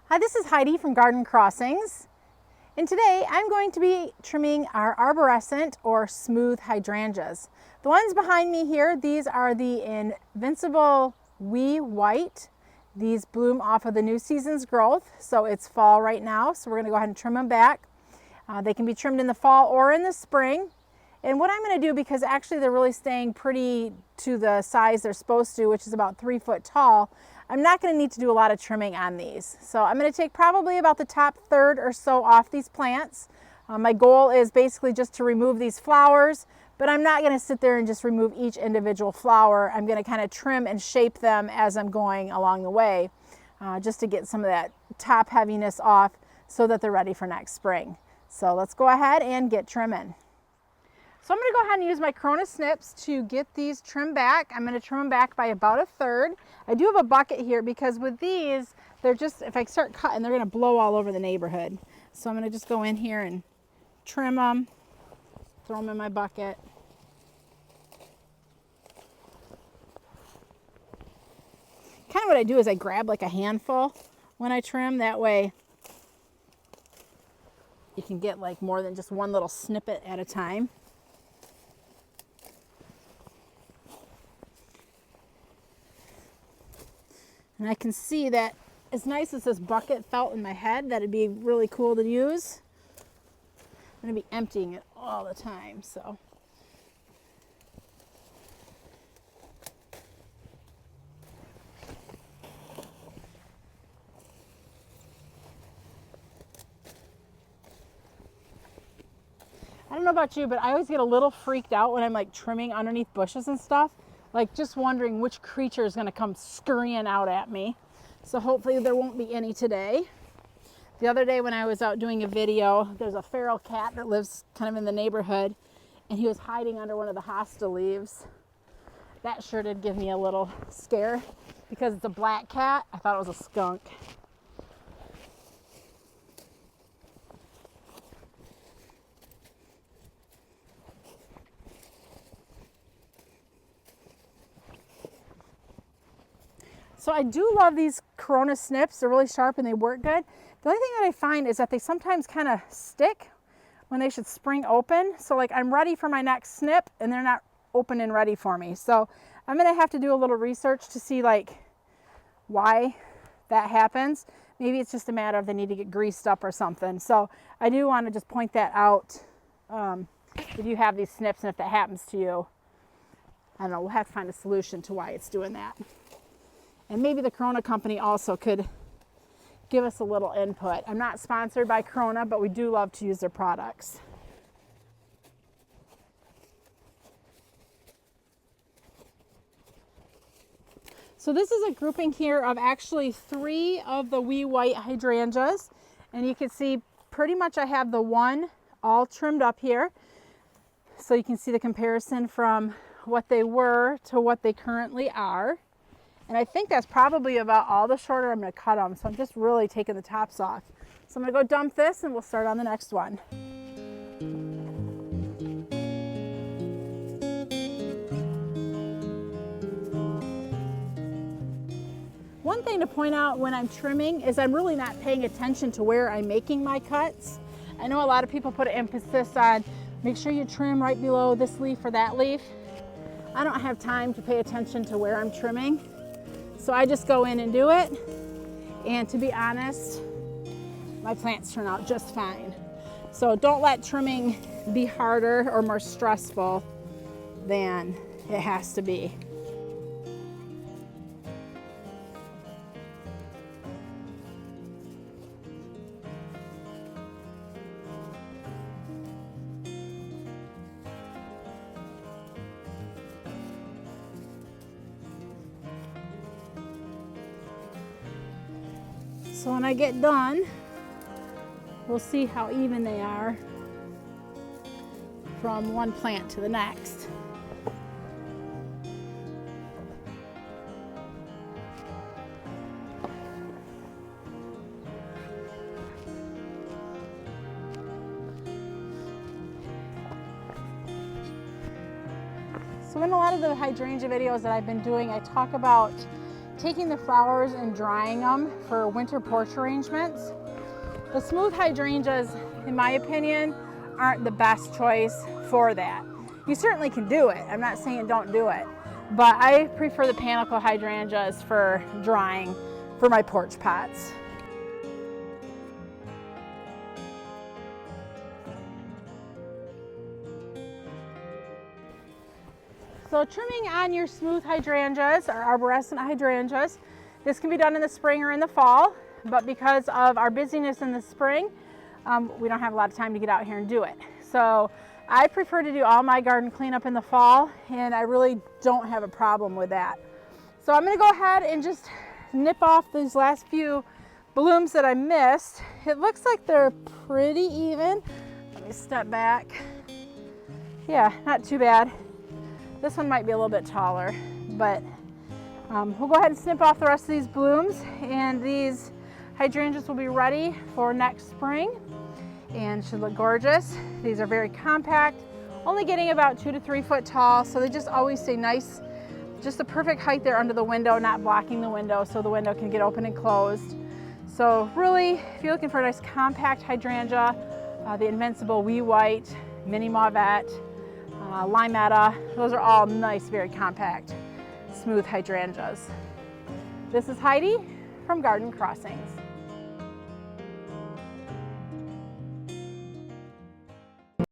Hi, this is Heidi from Garden Crossings, and today I'm going to be trimming our arborescent or smooth hydrangeas. The ones behind me here, these are the Invincible Wee White. These bloom off of the new season's growth, so it's fall right now, so we're going to go ahead and trim them back. They can be trimmed in the fall or in the spring. And what I'm going to do, because actually they're really staying pretty to the size they're supposed to, which is about 3 foot tall, I'm not going to need to do a lot of trimming on these. So I'm going to take probably about the top third or so off these plants. My goal is basically just to remove these flowers, but I'm not going to sit there and just remove each individual flower. I'm going to kind of trim and shape them as I'm going along the way, just to get some of that top heaviness off so that they're ready for next spring. So let's go ahead and get trimming. So I'm going to go ahead and use my Corona snips to get these trimmed back. I'm going to trim them back by about a third. I do have a bucket here because with these, they're just, if I start cutting, they're going to blow all over the neighborhood. So I'm going to just go in here and trim them, throw them in my bucket. Kind of what I do is I grab like a handful when I trim. That way you can get like more than just one little snippet at a time. And I can see that as nice as this bucket felt in my head, that it'd be really cool to use. I'm going to be emptying it all the time, so. I don't know about you, but I always get a little freaked out when I'm like trimming underneath bushes and stuff. Like just wondering which creature is going to come scurrying out at me. So hopefully there won't be any today. The other day when I was out doing a video, there's a feral cat that lives kind of in the neighborhood, and he was hiding under one of the hosta leaves. That sure did give me a little scare because it's a black cat. I thought it was a skunk. So I do love these Corona snips. They're really sharp and they work good. The only thing that I find is that they sometimes kind of stick when they should spring open. So like I'm ready for my next snip and they're not open and ready for me. So I'm gonna have to do a little research to see like why that happens. Maybe it's just a matter of they need to get greased up or something. So I do want to just point that out. If you have these snips and if that happens to you, I don't know, we'll have to find a solution to why it's doing that. And maybe the Corona company also could give us a little input. I'm not sponsored by Corona, but we do love to use their products. So this is a grouping here of actually 3 of the wee white hydrangeas. And you can see pretty much I have the one all trimmed up here. So you can see the comparison from what they were to what they currently are. And I think that's probably about all the shorter I'm going to cut them. So I'm just really taking the tops off. So I'm going to go dump this and we'll start on the next one. One thing to point out when I'm trimming is I'm really not paying attention to where I'm making my cuts. I know a lot of people put an emphasis on make sure you trim right below this leaf or that leaf. I don't have time to pay attention to where I'm trimming. So I just go in and do it, and to be honest, my plants turn out just fine. So don't let trimming be harder or more stressful than it has to be. So when I get done, we'll see how even they are from one plant to the next. So in a lot of the hydrangea videos that I've been doing, I talk about taking the flowers and drying them for winter porch arrangements. The smooth hydrangeas, in my opinion, aren't the best choice for that. You certainly can do it. I'm not saying don't do it, but I prefer the panicle hydrangeas for drying for my porch pots. So trimming on your smooth hydrangeas or arborescent hydrangeas, this can be done in the spring or in the fall, but because of our busyness in the spring, we don't have a lot of time to get out here and do it. So I prefer to do all my garden cleanup in the fall, and I really don't have a problem with that. So I'm going to go ahead and just nip off these last few blooms that I missed. It looks like they're pretty even. Let me step back. Yeah, not too bad. This one might be a little bit taller, but we'll go ahead and snip off the rest of these blooms, and these hydrangeas will be ready for next spring and should look gorgeous. These are very compact, only getting about 2 to 3 foot tall, so they just always stay nice, just the perfect height there under the window, not blocking the window, so the window can get open and closed. So really, if you're looking for a nice compact hydrangea, the Invincible Wee White, Mini Mauvette, Limetta, those are all nice, very compact, smooth hydrangeas. This is Heidi from Garden Crossings.